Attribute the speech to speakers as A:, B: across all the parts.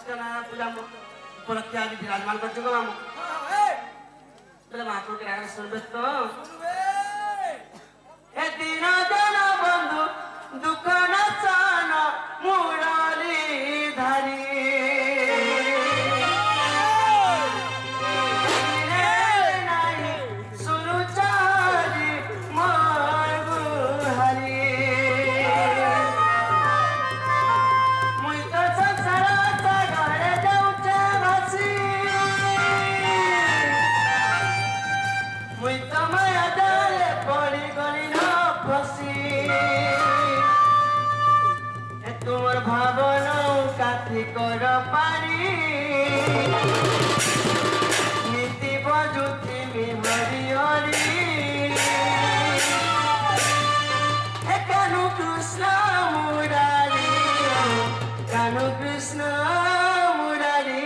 A: सत्यनारायण पूजा उपलक्षे आज विराजमान कर चुका मामू बोले महाप्रभु के राग सुनबे तो ए दीन जन बंधु दुख नचन मुरारी धारी कर पारी नीति बजुती में हरि हरि कानु कृष्ण मुरारी कानु कृष्ण मुरारी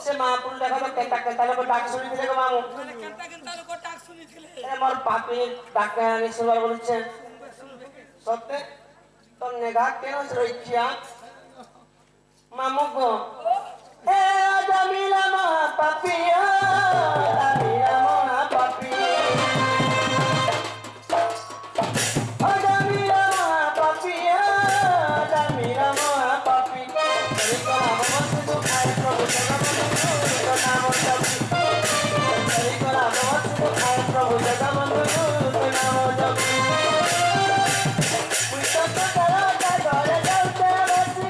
A: से महापुरुष देखा तो केंता केंता लोग डाक सुनी थे को मामू
B: केंता केंता लोग डाक सुनी थे
A: ए मोर पापी डाक आने सुनवार बोलछे सत्य तो नेगा केनो रहिया मामू को ए जमीला महा पापिया जमीला महा पापी ओ जमीला महा पापिया जमीला महा पापी तो हम तो खाए प्रभु जगत नाम जपी हरि कला भगवत खाए प्रभु जगत नाम जपी मुझे तो करो का डरे जाते बसी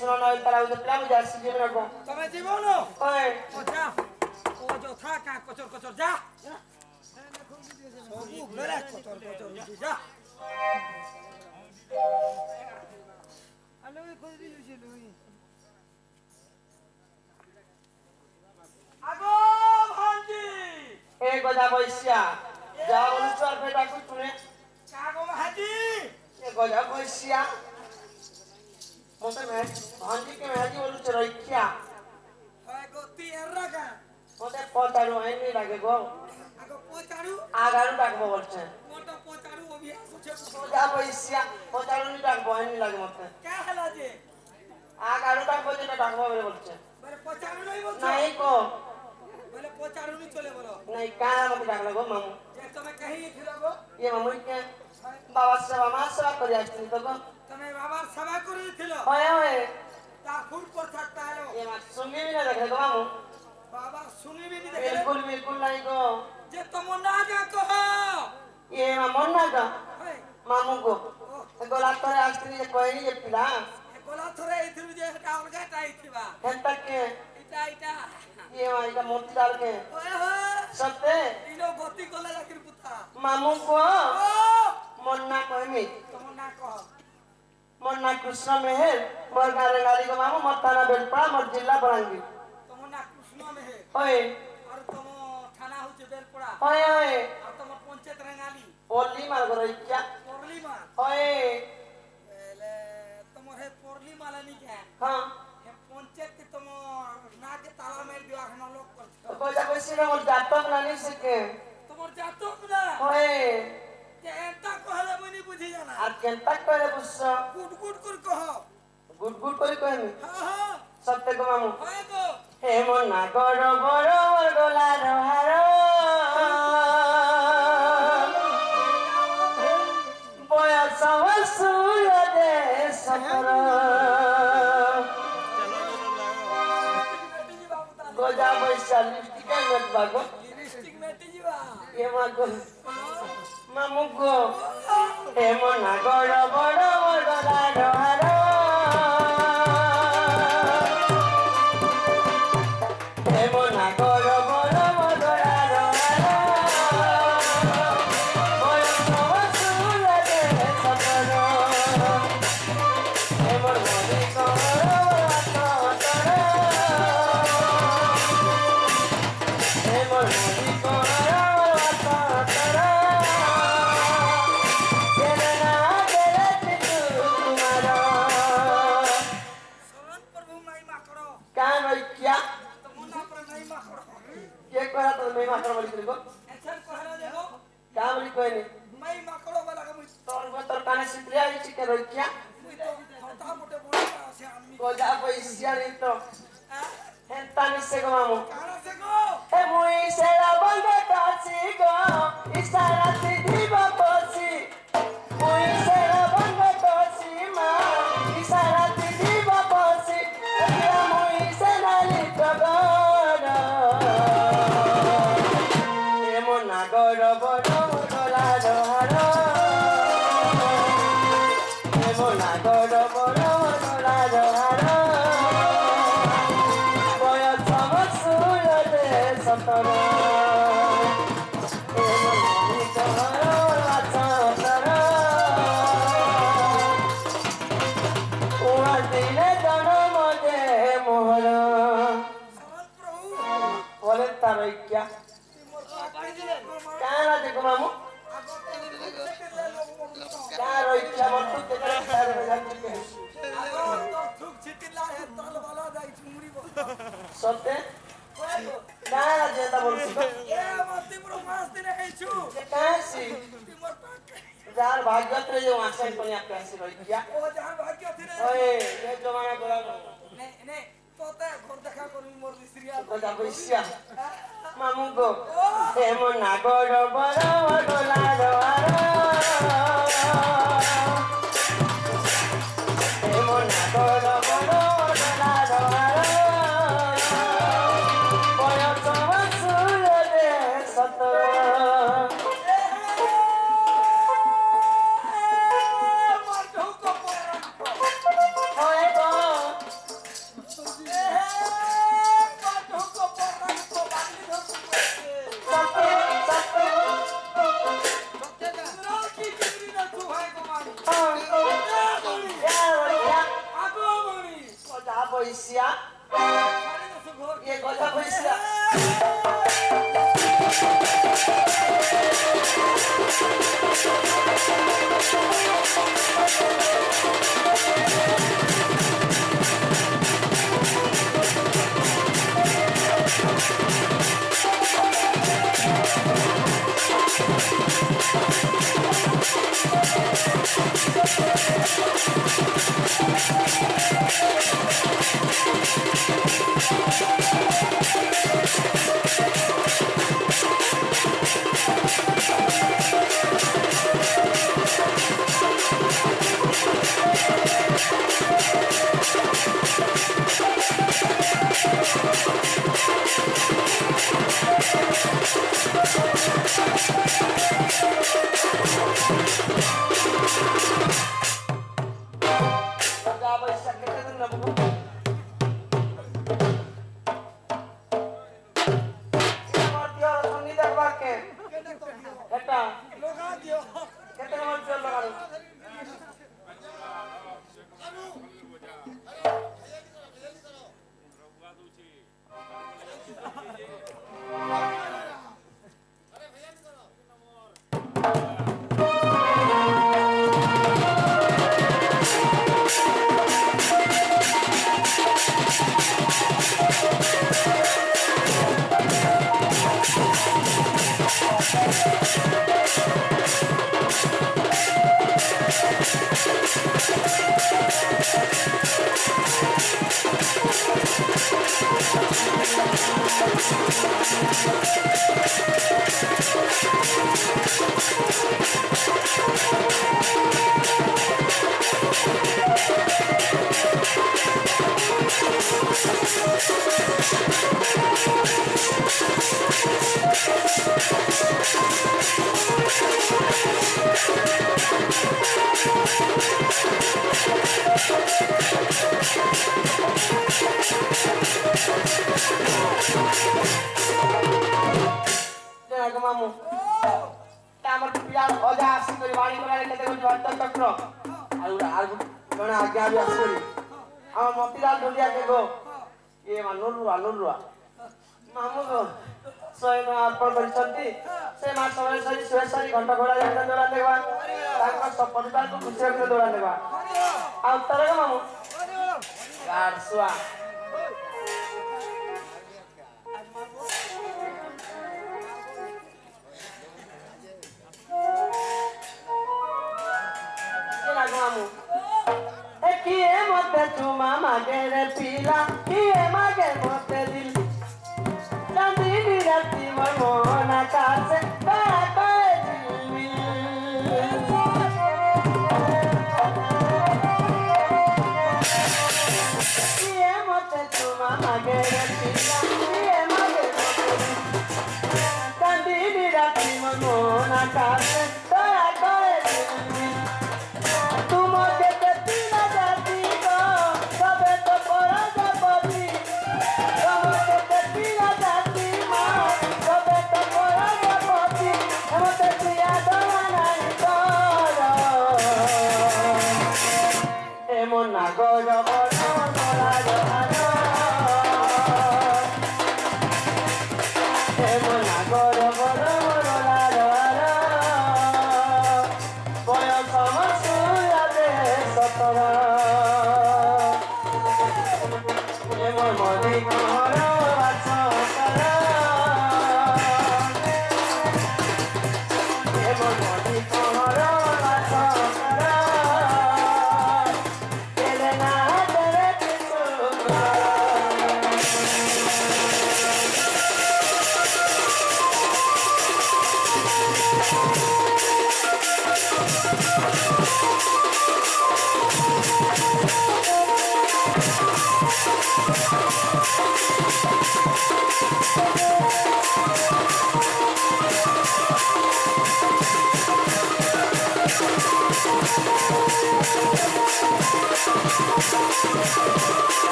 A: শুনো না তারা ওই প্লাম যাচ্ছি জীবন রাখবো
B: তুমি জীবন
A: ওই
B: ও যা ও যথা কা কচর কচর যা সবু ঘরে কচর কচর যা আলো কই দিছি লুই আগো ভান্জি
A: এ গজা বৈশা যা বলছ আর বেটা কই শুনে
B: কাগো হাজি
A: এ গজা বৈশা মতে মে ভাঞ্জি কে মেহাজি বলছ রইখিয়া
B: হয় গতি এরগা
A: মতে পচারু আইনি লাগে গো
B: আগো পচাড়ু
A: আগারু ডাকবো বলছে
B: মোটা পচাড়ু অভিয়াস হচ্ছে
A: গজা বৈশা পচারু নি ডাকবো আইনি লাগে মতে
B: কে হলা যে
A: আগারু ডাকবো যেটা ডাকবো বলে বলছে
B: বলে পচাড়ু নাই বলছো
A: নাই গো
B: বলে পচাড়ু নি চলে বলো
A: নাই কানা মতে ডাকলে গো মামু
B: যে তুমি কহি ছিল গো
A: ये मामू के बाबा सेवा मा सेवा करी आछती तो गो
B: তুমি বাবার সেবা করেছিল
A: ओए ओए
B: তা ফুল প্রসাদ পাইলো
A: ये मा सुंगी भी ना देखे गो मामू
B: বাবা শুনিবি নি দেখলে
A: बिल्कुल बिल्कुल नहीं गो
B: যে তোমার না যা কহ
A: ये मा मन ना गो
B: হই
A: मामू गो गोला तोरे आछती ये कोई नहीं ये पिला
B: গোলা ধরে এইথিরু যে এটা অলগাটা আইছিবা
A: है तक के
B: এটা এটা
A: ये मा इका मोती डाल के
B: ওए হো
A: सबते
B: ইনো গতি গলে রাখির পুতা
A: मामू को
B: ও
A: मन ना कोई मी
B: তোমার না কহ
A: मन ना कृष्ण मेहर मोर गारे गाड़ी को मामू मत थाना बेलपा मोर जिला बरांगी
B: তোমার না কৃষ্ণ মেহে
A: ओए
B: আর তোমার থানা হচ্ছে বেলপড়া
A: ओए ओए
B: আর তোমার পঞ্চায়েত রেঙ্গালি
A: ओली मार गो रइया
B: পরলিমা
A: ओए
B: এলে তোমার হে পরলিমা লানি কে
A: हां
B: হে পঞ্চায়েত কি তোমার নাকে তালা মেরে দিও এখন লোক করছো
A: गजा बसी ना मोर जातक नानी सके
B: তোমার জাতক না
A: ओए
B: যে এটা কহলে মনি বুঝি জানা
A: আর কেনতা করে বুঝছো
B: গুড গুড করে কহ
A: গুড গুড করে কইনি
B: হ্যাঁ হ্যাঁ
A: সত্যি গো মামু
B: হয় গো
A: হে মন না গড় বড় গলা রহার বয়স হসুল দে সফর গজা বৈশা লিপস্টিক মত বাগো
B: লিপস্টিক মেটে যাবা
A: এ মাগো মামু গো হে মন না গড় বড় গলা রহার হে মন না গড় বড় গলা রহার বয়স হসুল দে সফর হে মন মনে করো হে মন মনে করো
B: শরণ প্রভু মাই মাকড়
A: क्या भाई क्या
B: তোমার না पर নাই মাকড়
A: ये करा तो मैं मात्र बोली तेरे को
B: এছন কহলে দেবো
A: क्या बोली कोई नहीं
B: মাই মাকড় বলা মুই
A: तो काने सितरिया ही चिके रोई क्या
B: মুই তো হতা মোটে বড় আছে আমি
A: को जा पैसा नहीं तो
B: হ্যাঁ
A: हेंता नहीं से को मामू
B: কারা সে গো
A: ए मुई से ला बंदे कासी गो इशारा से दीवा पोसी मुई से ला बंदे कासी मां इशारा से दीवा पोसी या मुई से ना लिटगोरा ए मोना गोरो बोरो गोला रोहारो ए मोना गोरो बोरो गोला रोहारो বয়স হসুল দে সফর এ মনি করো আছাতর উয়া দিলে জনম দে মোহর
B: শরণ প্রভু
A: বলে তার ইচ্ছা
B: মোর পাটি দিলে
A: কার দেখো মামু
B: আগো থেকে লোক মরতো
A: কার ইচ্ছা মত কে কার জানতে
B: আগো তো থুক ছিটিলা হে তল বালা যাই চুমড়ি বল
A: সত্যি
B: ওই গো
A: কার যেটা বলছিস
B: এ মতে পুরো মাস দিনে খাইছু
A: কাছি
B: তুই মোর পাটি
A: যার ভাগ্যত যে আসে কোনি আপনি আসি রইয়া
B: ও যার ভাগ্য থিরে
A: ওই এই জমানা গোলা
B: নে নে তোতে ঘর দেখা করবি মোর মিস্ত্রিয়া
A: গজা বৈশা মামু গো এমন না গড় বড় গলা রহার এমন না গড় বড় গলা রহার বয়স হসুল দে সতর
B: মোর ঢুকো পড়া
A: ওই গো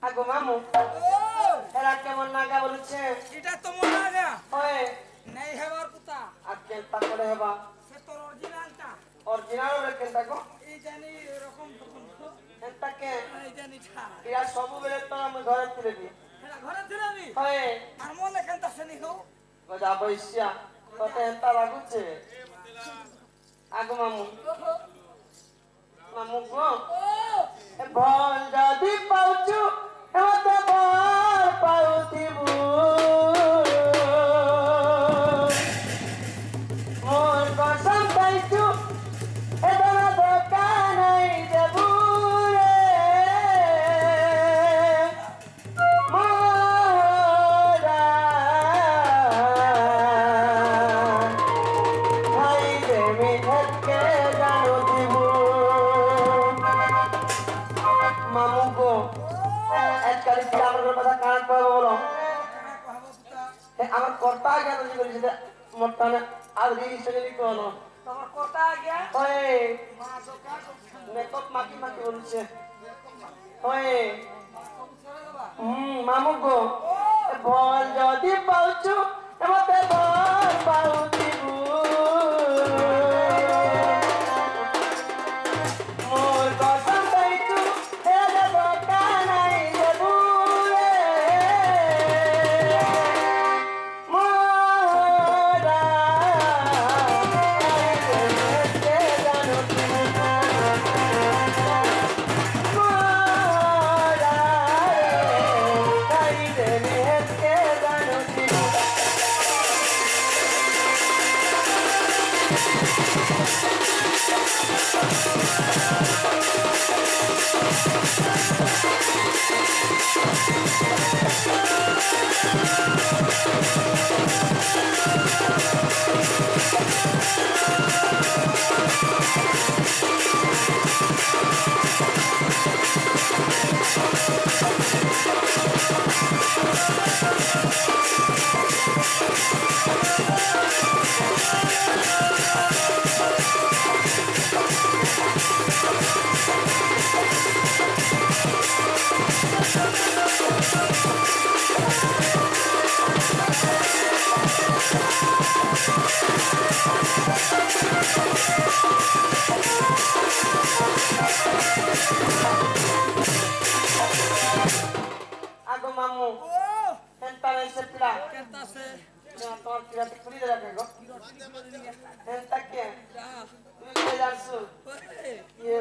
A: আগো মামু
B: ও
A: এরা কেমন নাগা বলছে
B: এটা তো মনে না
A: ওই
B: নেই হেবার পুতা
A: আজকে তারপরে হেবা
B: সে তোর অরিজিনালটা
A: অরিজিনাল রেখে থাকো
B: এই জানি এরকম
A: এটাকে
B: এই জানি ছা
A: এরা সবু বেলে তো আমি ঘরে তুলে দিই
B: এটা ঘরে ছিল নি
A: ওই
B: আর মনে কেনটা শুনি হো
A: গজা বৈশিয়া কত এন্তা লাগুছে আগো মামু মামু গো এ বল যদি পাউচু এমতে বল পাউতিবু মোর কসম পাইছু এ দনা দোকানাই দেবু রে মোরা ভাই দেবি ধরকে জানো দিবু মামু গো এককালি কি আমার কথা কান পাবো বলো আমার কর্তা জ্ঞান করেছে মোটানে আর রিজিস্ট্রেশন লিখতে হলো
B: তোমার কথা আগে
A: ওই
B: মা দোকান
A: মেকআপ মাকি মাকি বলছে ওই
B: সব ছেড়ে দেবা
A: মামু গো এ বল যদি পাউচু এমতে বল পাউতিবু মোর কসম পাইছু এ দেব কানাই দেবু রে মোরা কে জানো মোরা তাই দেবে কে জানো আগো মামু
B: ও
A: এন্তা এসে পিলা
B: কেনটা সে
A: তোমার পিলাতে খুলি দেবে গো এন্তা কে
B: যা
A: তুমি কে জানছো
B: ওই
A: ইয়ে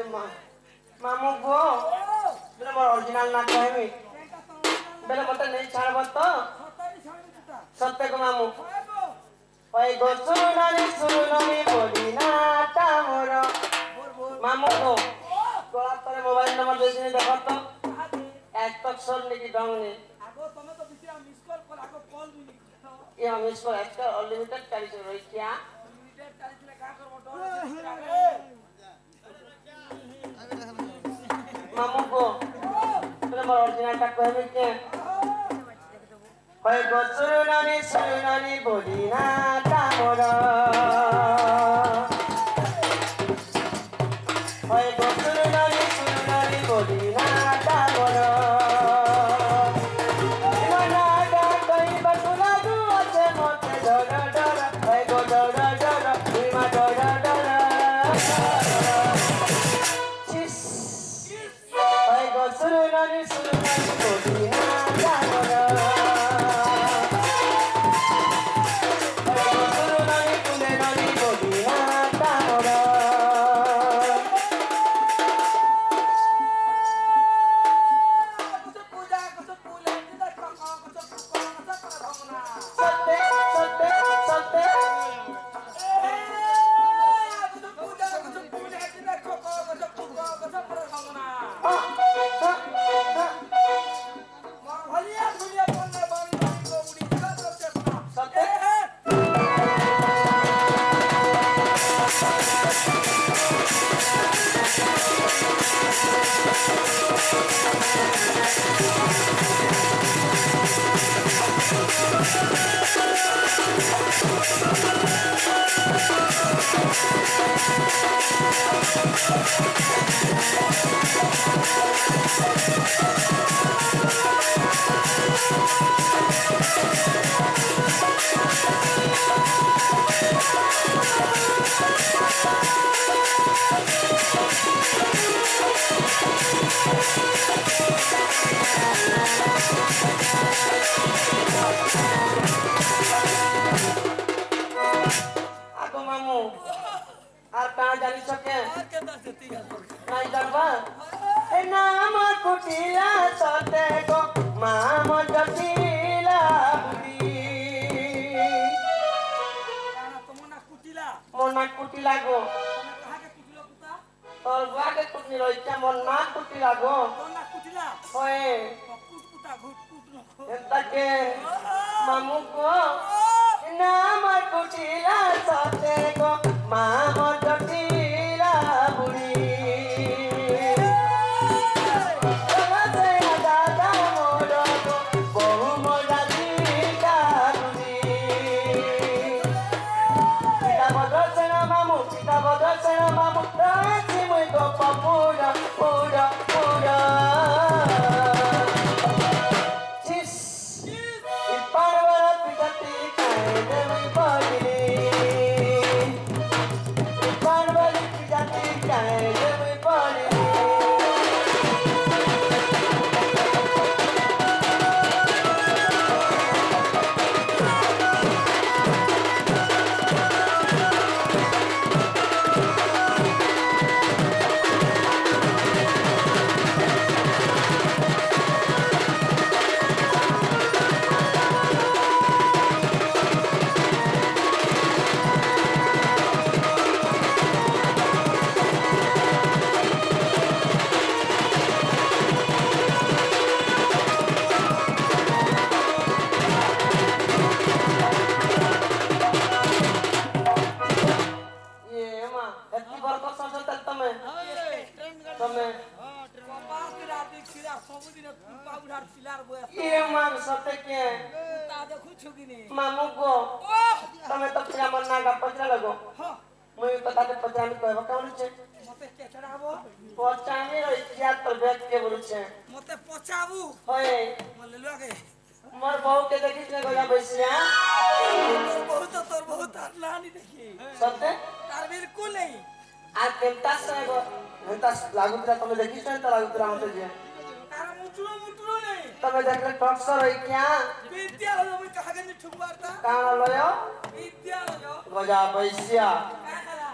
A: মামু গো বেলে মোর অরিজিনাল না কইমি
B: কেনটা তো
A: বেলে মতে নেই ছাড়ব তো
B: সতারি ছাড়ি পুতা
A: সত্যি গো মামু
B: ওগো
A: ওই গো সুনানি বলি না তামর
B: বল বল
A: মামু গো তোরা তোর মোবাইল নম্বর বেশি দেখো তো
B: আগে
A: এক তক সর নাকি ডং নেই
B: আগো তুমি তো বিচি মিস কল কল আগো কল মিনি
A: ये हम इसको एक्स्ट्रा अनलिमिटेड कर रहे हैं क्या
B: লিমিটেড চালিয়ে কা করব ডর
A: मामू को तेरे मोर ओरिजिनल का कोई भी क्या होय गो सुनानी बोली ना तामोरा होय गो सुनानी बोली ना तामोरा इमाना गा कोई बतुला दुआते मोते डरा डरा होय गो डरा डरा इमा डरा डरा चिस होय गो सुनानी बोली ना तामोरा आगो मामू আর কা জানি সকে
B: আর কে দাস ঠিক আছে
A: নাই জানবা এ নাম কুটিলা সতে গো মাম জটিলা বুড়ি
B: কানা তোমনা কুটিলা
A: মনা কুটিলা গো
B: তোমনা কাহাকে কুটিলা পুতা
A: তোর বাগে কুটি রইছে মনা কুটিলা গো
B: তোমনা কুটিলা
A: ওয়ে
B: কুট পুতা ঘুট কুট নকো
A: এটাকে মামু গো নাম কুটিলা সতে গো মাম জটিলা বুড়ি मामू को तमे तो पिला मन ना पचरा लगो मुई पता ते पचरामी कहबो कोन छे
B: मते केचराबो
A: पचामी रो इतिया तो बैठ के बोलु छे
B: मते पचाबू
A: होय
B: मले लगे
A: मोर बहू के देखिस ने गया बैसिया
B: तोर बहुत नानी देखी
A: सत्य
B: तार बिल्कुल नहीं
A: आ केंता से गो हेता लागुतरा तमे देखिस ने त लागुतरा हमते जे
B: तार मुटुरो नहीं
A: तमे देखले टॉक्सर होई क्या
B: विद्या लो मैं कहा के ठुकबारता
A: काना लयो
B: विद्या लो
A: गजा बैसिया
B: काला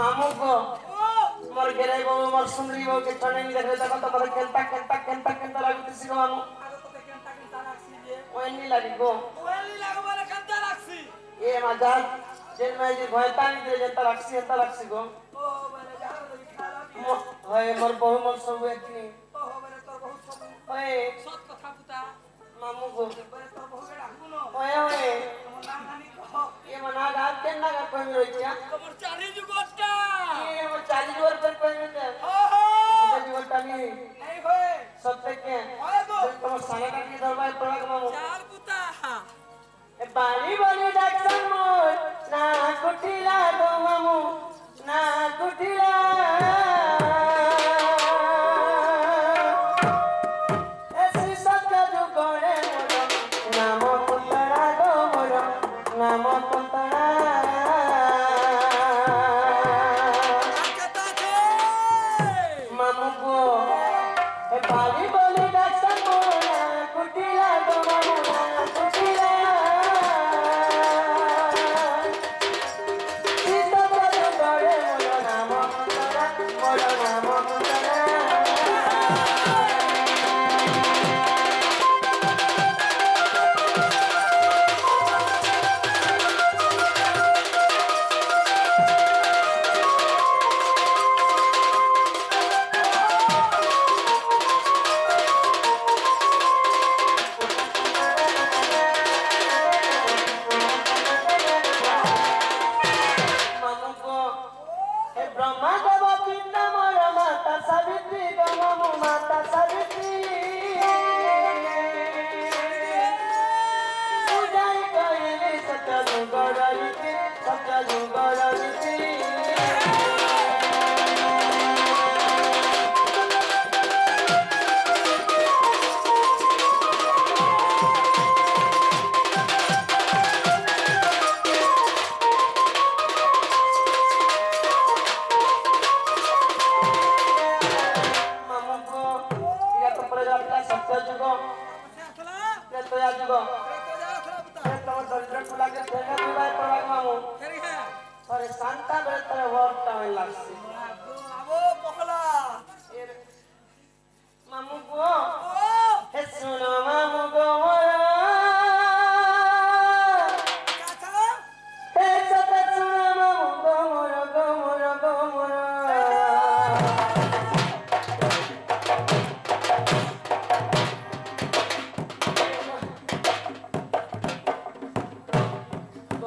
A: मामू को
B: ओ
A: मोर गेरे बहू मोर सुंदरी बहू के छने नि देखले त मोर केंता लागुतिस गो मामू
B: आरो तो केंता राखसी जे
A: ओनी लागी गो
B: ओली लागो माने केंता राखसी
A: ए मजा जेन में जे भयता नि दे जेता राखसी गो
B: ओ माने जानो तो खाला
A: होय मोर बहू मोर सब एकनी
B: ओ माने तोर बहुत सब
A: ओए
B: सत कथा पुता
A: मामू गो
B: माने तोर बहुत डाकुनो
A: ओए ओए
B: तोर नाम नानी कहो
A: ये मना गात के ना गा कोई रोइया
B: कमर चारी जुगोटा
A: ये वो 40 वर पर कोई ने
B: ओहो
A: जो टनी
B: नहीं होए
A: सत्य के
B: ओए गो
A: तुम साने का की दरबार पड़ा के मामू
B: चार पुता
A: ए बाली बाली डाक्टर मोर ना कुटिला गो मामू ना कुटिला ऐसी सत्य जो गोरे मोर नाम कुंतड़ा गो मोर नाम कुंतड़ा मामू को ए बाली बाली डाक्टर मोर ना कुटिला गो मामू ना कुटिला जुगो
B: अरे तो जा थरा पुता
A: अरे तुम दरिद्र कुला के तेगा दुबाई पड़ा मामू
B: फेरी है
A: अरे सांता बेरे तेरे वर्क टाइम लागसी
B: आबो पखला
A: मामू को
B: ओ
A: हे सुनो मामू को मोरा
B: चाचा
A: हे सत सुनो मामू को मोरा को मोरा को मोरा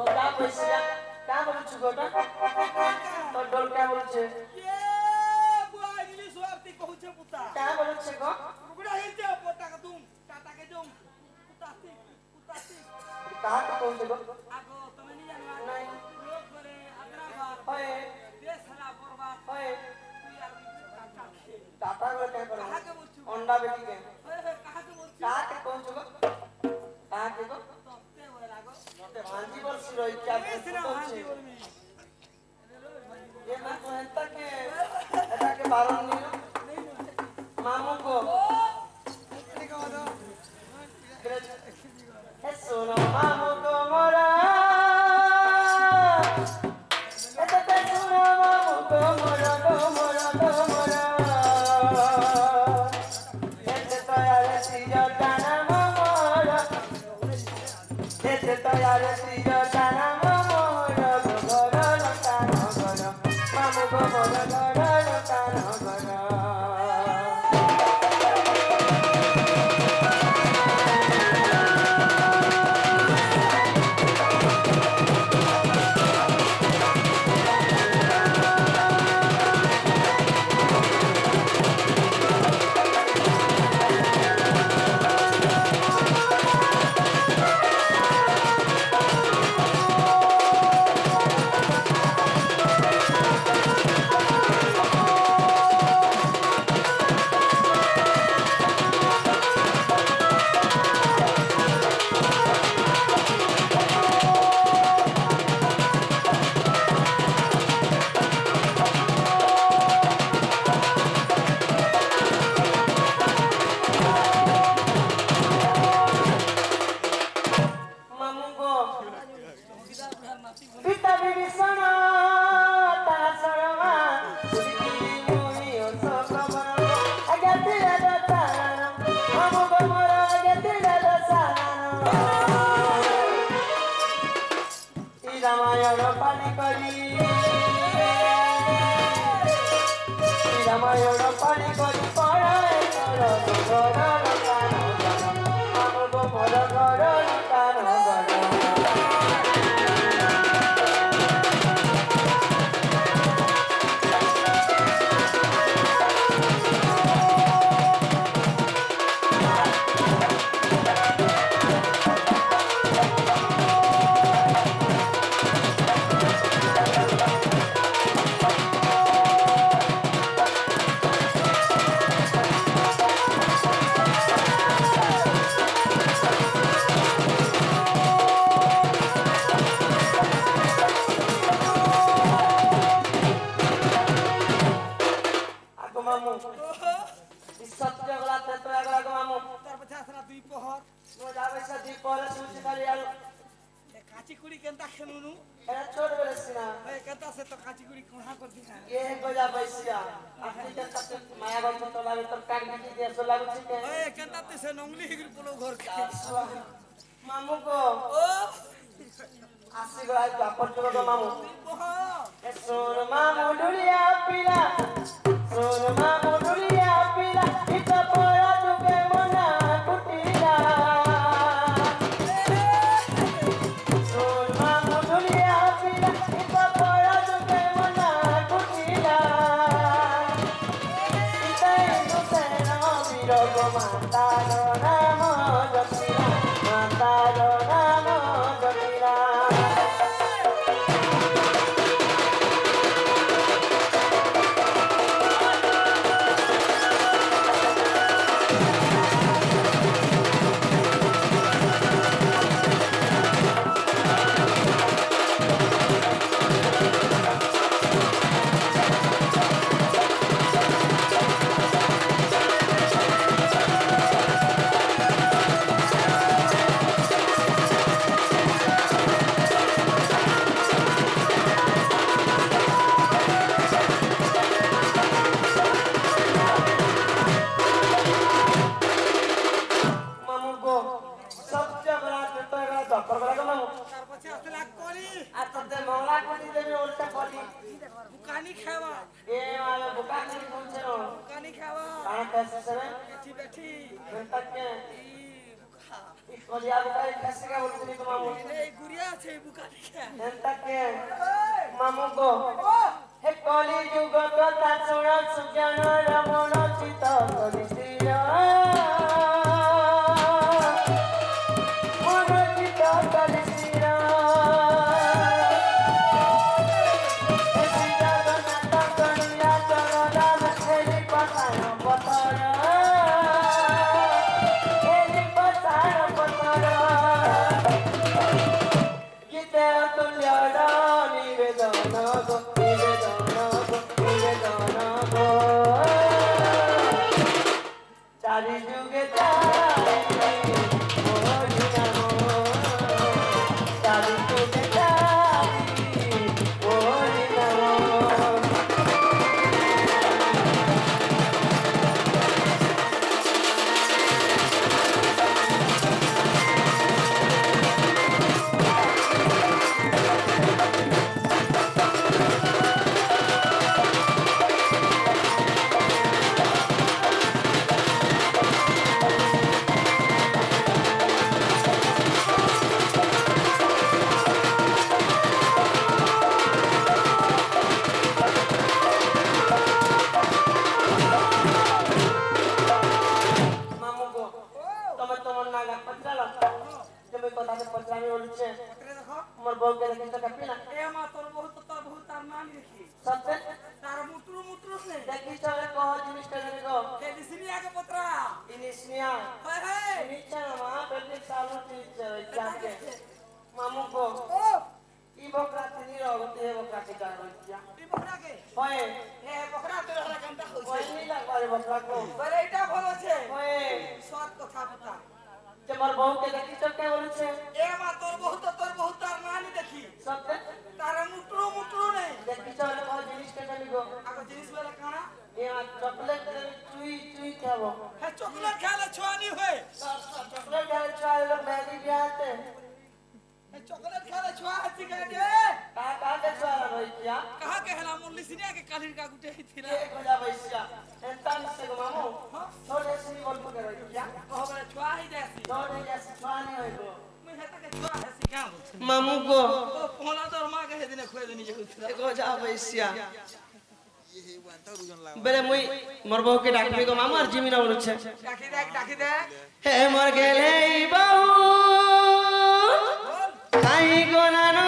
A: क्या बोलू छु गोटा तो डोल क्या बोलू छे
B: ये बुआ इंग्लिश वार्ती कहूछे पुता
A: क्या बोलू छे गो
B: गुड़ा हिते पोता का तुम टाटा के जों कुतासी
A: कहां को कहू छे गो
B: आगो तमे नहीं जानवा
A: नहीं
B: लोग करे अग्राबाद
A: होए
B: देश हरा बर्बाद
A: होए
B: तू यार टाटा के
A: टाटा को क्या करो
B: कहां के बोलछु
A: अंडा बेटी के
B: ओए कहां के बोलछु
A: कहां के कहू छे गो कहां के गो
B: तोते होय लागो
A: ते भांजी वर्ष रोई क्या
B: तीसरा हांडी बोल में
A: ये मैं तो हंता के ऐसा के बारन नहीं मामू को हे सुनो मामू को मोरा ऐसा ते सुनो मामू को मोरा को मोरा को मोरा ऐसे तो यार सीजो जाना मोरा ऐसे तो यार सीजो जाना मोरा गोरा लतानो गोरा मामू को मोरा गोरा लतानो गोरा Pita bibisana tasarama Sudi mui osoko bono Agatira da sarana Mamu gomoro agatira da sarana Iramayoro panikori Iramayoro panikori Para ekoro goro kano goro Mamu gomoro goro kano goro
B: काचीकुड़ी केंता खेलुनु
A: एरा छोड़ बरसिना
B: ए केंता से तो काचीकुड़ी कोहा कर दिना
A: ये गजा बैसिया आपनी के तक माया बात तो लागे तो काट दी दे सो लागु छी के
B: ए केंता ते से नंगली हिगरी पोलो घर के
A: मामू को
B: ओ
A: आसी गई बापर चलो तो मामू
B: ओहो
A: ए सोन मामू डुलिया पीला सोन मामू डुलिया पीला इत पोरा तुके मना कुटीला सोन मामू डुलिया पीला इत पोरा तुके मना कुटीला इते तुसे नाम विरोग माता रो नाम जपिला माता रो नाम जपिला अच्छा ते मंगला कोटी देबे उल्टा पड़ी
B: बुकानी खावा
A: ए वाला बुका नहीं पहुंचे रो
B: बुकानी खावा
A: कहां कैसे सबे
B: बैठी बैठी
A: तक के
B: ई बुका
A: इस कोलिया बुका कैसे का बोलते नहीं तो मामू
B: ए गुड़िया छे बुकानी खा
A: तक के मामू को हे कली जुग कथा सुन सुज्ञान रमण चित कलिसिर मन चित कलिसिर श्री जगन्नाथ कन्या चरण खेली पसार पतर खेली पसार पतर गीते तुल्य निवेदन गो चारि जुगे चारि मोहि नाम चारि जुगे चारि मोहि नाम मोर बहू के देखि त कपिला
B: ए मा तोर बहुत तार नाम लिखी
A: सबसे
B: तार मुटरू से
A: देखि चले कह जिनिस के देखो
B: के दिसनिया के पत्रा
A: इनिसनिया
B: हाय हाय
A: नीचे मा बेटे सालू चीज जाके मामू को
B: ओ
A: ई बकरा तनी रहते है बकरा के का होइया
B: ई बकरा के
A: होए
B: ए बकरा तो रहला गंदा हो
A: होए नी लागबारे बकरा को
B: बरे इटा भलो छे
A: होए
B: स्वाद कथा बता
A: जे मोर बहू के देखि त के बोले छे
B: ए मा तोर बहुत तार नानी देखी
A: सबसे
B: तार मुटरू नहीं
A: देखि चले कह जिनिस के देखो
B: आगो जिनिस वाला खाना
A: ए चॉकलेट चुई खाबो
B: है चॉकलेट खाले छवानी होए
A: चॉकलेट खाए चाहे लोग मैगी भी आते
B: है चॉकलेट खाले छवा हती के
A: का के चाला भाई क्या
B: कहा के हला मुरली सिनिया के कालीर का गुटे ही थी
A: ये खोजा भैया एंता से को मामू थोड़े से बोल पके रही क्या
B: कहबे छवा ही जैसी
A: थोड़े जैसे छानी होई को
B: मैं हेता के छवा है सिखा
A: मामू को
B: ओ पोला दर मा के दिन खोए देनी जे
A: खोजा भैया बेरे मुई मोर बहू के डाकबे को मामू और जिमी ना बोल छे
B: डाकी दे
A: हे मोर गेले बहू काई गोना नो